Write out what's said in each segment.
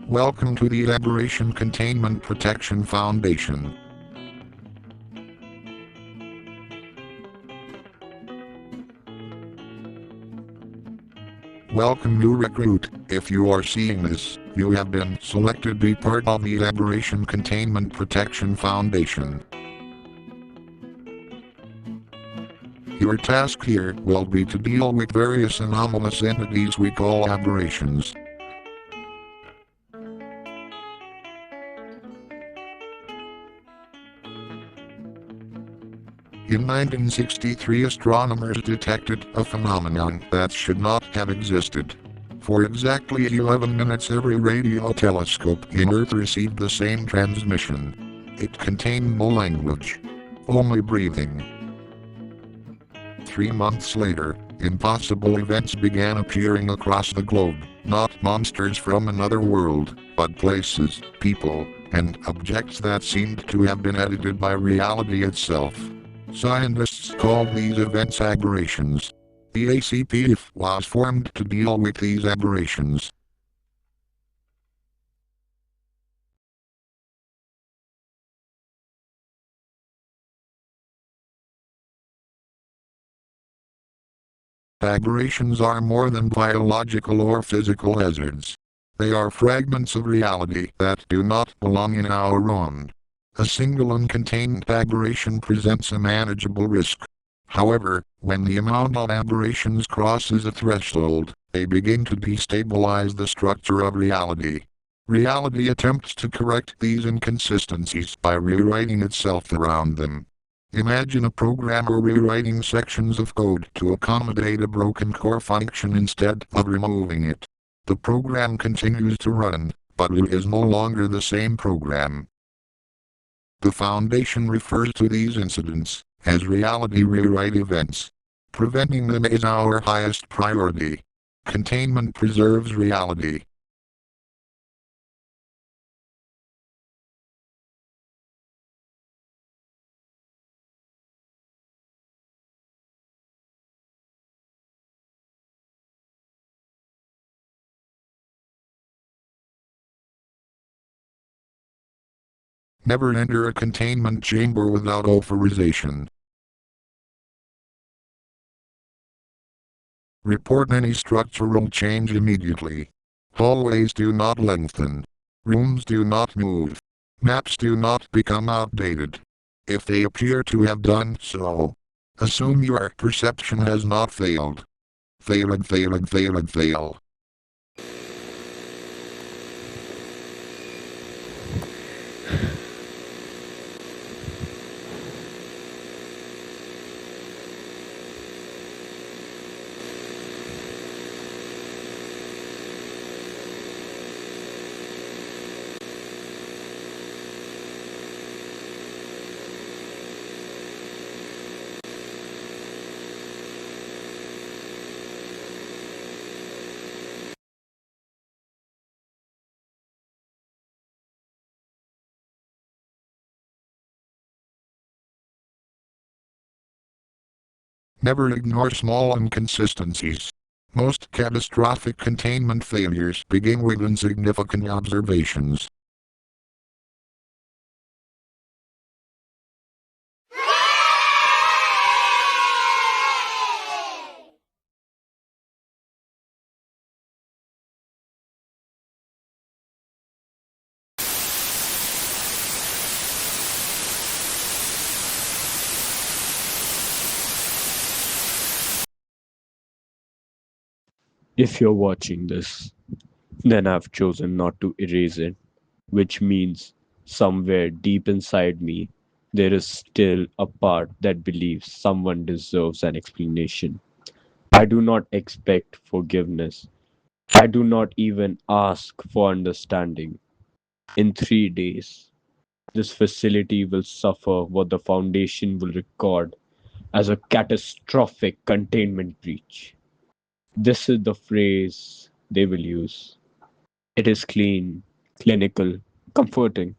Welcome to the Aberration Containment Protection Foundation. Welcome new recruit. If you are seeing this, you have been selected to be part of the Aberration Containment Protection Foundation. Your task here will be to deal with various anomalous entities we call aberrations. In 1963, astronomers detected a phenomenon that should not have existed. For exactly 11 minutes, every radio telescope in Earth received the same transmission. It contained no language, only breathing. 3 months later, impossible events began appearing across the globe, not monsters from another world, but places, people, and objects that seemed to have been edited by reality itself. Scientists called these events aberrations. The ACPF was formed to deal with these aberrations. Aberrations are more than biological or physical hazards. They are fragments of reality that do not belong in our own. A single uncontained aberration presents a manageable risk. However, when the amount of aberrations crosses a threshold, they begin to destabilize the structure of reality. Reality attempts to correct these inconsistencies by rewriting itself around them. Imagine a programmer rewriting sections of code to accommodate a broken core function instead of removing it. The program continues to run, but it is no longer the same program. The Foundation refers to these incidents as reality rewrite events. Preventing them is our highest priority. Containment preserves reality. Never enter a containment chamber without authorization. Report any structural change immediately. Hallways do not lengthen. Rooms do not move. Maps do not become outdated. If they appear to have done so, assume your perception has not failed. Fail. Never ignore small inconsistencies. Most catastrophic containment failures begin with insignificant observations. If you're watching this, then I've chosen not to erase it, which means somewhere deep inside me, there is still a part that believes someone deserves an explanation. I do not expect forgiveness. I do not even ask for understanding. In 3 days, this facility will suffer what the Foundation will record as a catastrophic containment breach. This is the phrase they will use. It is clean, clinical, comforting.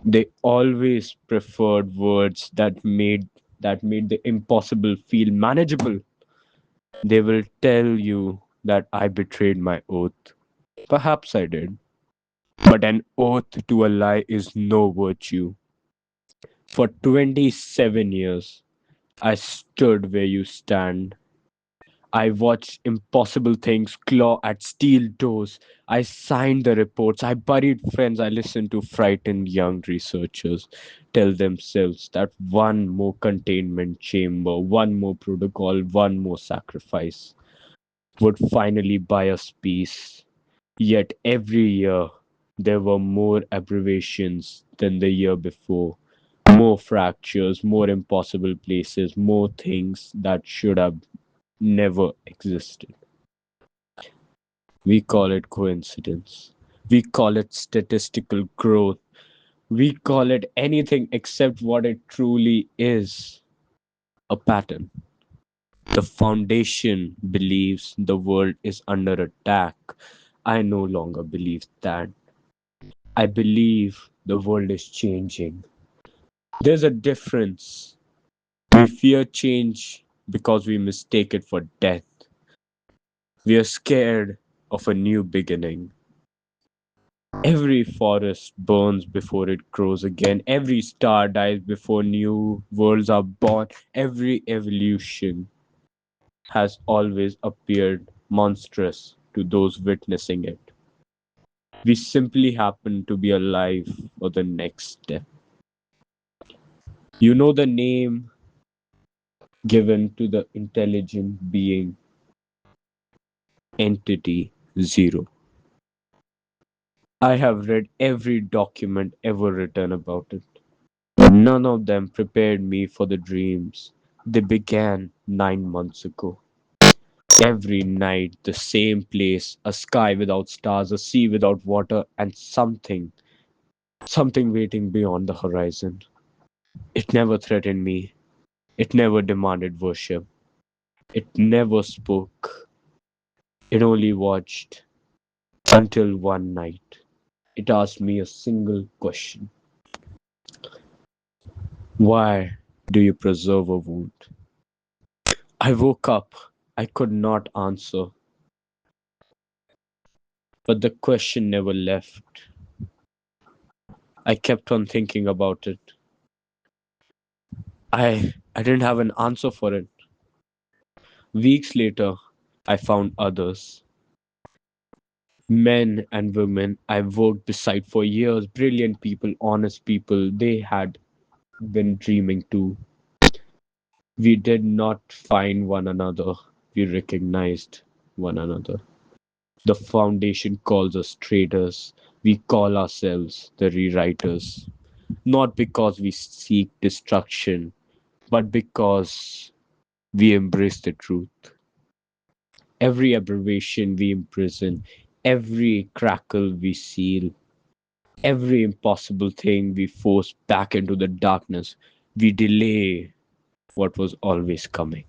They always preferred words that made the impossible feel manageable. They will tell you that I betrayed my oath. Perhaps I did. But an oath to a lie is no virtue. For 27 years, I stood where you stand. I watched impossible things claw at steel doors. I signed the reports. I buried friends. I listened to frightened young researchers tell themselves that one more containment chamber, one more protocol, one more sacrifice would finally buy us peace. Yet every year there were more aberrations than the year before. More fractures, more impossible places, more things that should have never existed. We call it coincidence. We call it statistical growth. We call it anything except what it truly is, a pattern. The foundation believes the world is under attack. I no longer believe that. I believe the world is changing. There's a difference. We fear change because we mistake it for death. We are scared of a new beginning. Every forest burns before it grows again. Every star dies before new worlds are born. Every evolution has always appeared monstrous to those witnessing it. We simply happen to be alive for the next step. You know the name given to the intelligent being, Entity Zero. I have read every document ever written about it. None of them prepared me for the dreams. They began 9 months ago. Every night, the same place, a sky without stars, a sea without water, and something waiting beyond the horizon. It never threatened me. It never demanded worship. It never spoke. It only watched until one night. It asked me a single question. Why do you preserve a wound? I woke up. I could not answer, but the question never left. I kept on thinking about it. I didn't have an answer for it. Weeks later, I found others. Men and women I've worked beside for years, brilliant people, honest people. They had been dreaming too. We did not find one another, we recognized one another. The foundation calls us traders. We call ourselves the rewriters. Not because we seek destruction, but because we embrace the truth. Every aberration we imprison, every crackle we seal, every impossible thing we force back into the darkness, we delay what was always coming.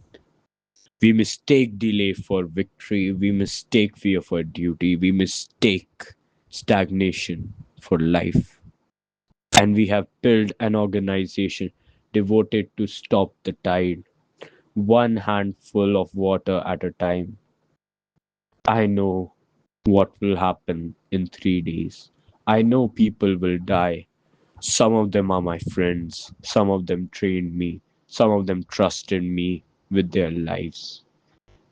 We mistake delay for victory, we mistake fear for duty, we mistake stagnation for life. And we have built an organization devoted to stop the tide, one handful of water at a time. I know what will happen in 3 days. I know people will die. Some of them are my friends. Some of them trained me. Some of them trusted me with their lives.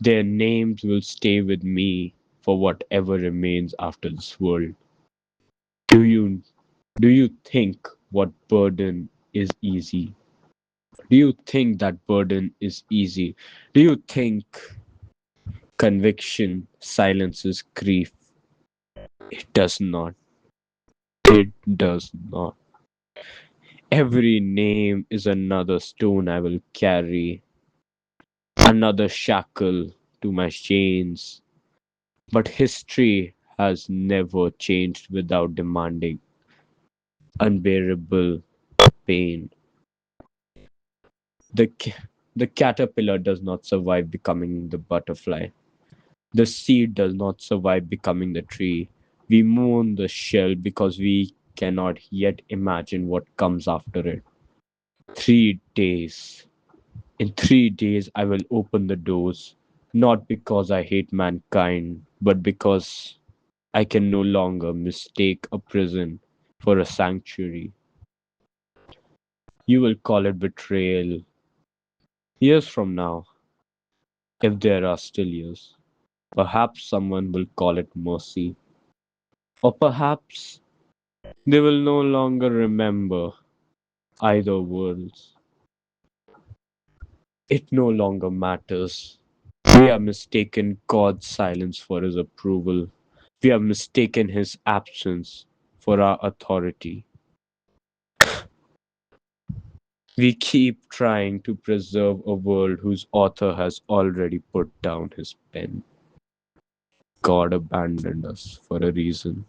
Their names will stay with me for whatever remains after this world. Do you do you think what burden is easy? Do you think that burden is easy? Do you think conviction silences grief? It does not. It does not. Every name is another stone I will carry, another shackle to my chains. But history has never changed without demanding unbearable pain. The, the caterpillar does not survive becoming the butterfly. The seed does not survive becoming the tree. We mourn the shell because we cannot yet imagine what comes after it. 3 days. In 3 days, I will open the doors, not because I hate mankind, but because I can no longer mistake a prison for a sanctuary. You will call it betrayal years from now, if there are still years. Perhaps someone will call it mercy, or perhaps they will no longer remember either worlds. It no longer matters. We have mistaken God's silence for his approval. We have mistaken his absence for our authority. We keep trying to preserve a world whose author has already put down his pen. God abandoned us for a reason.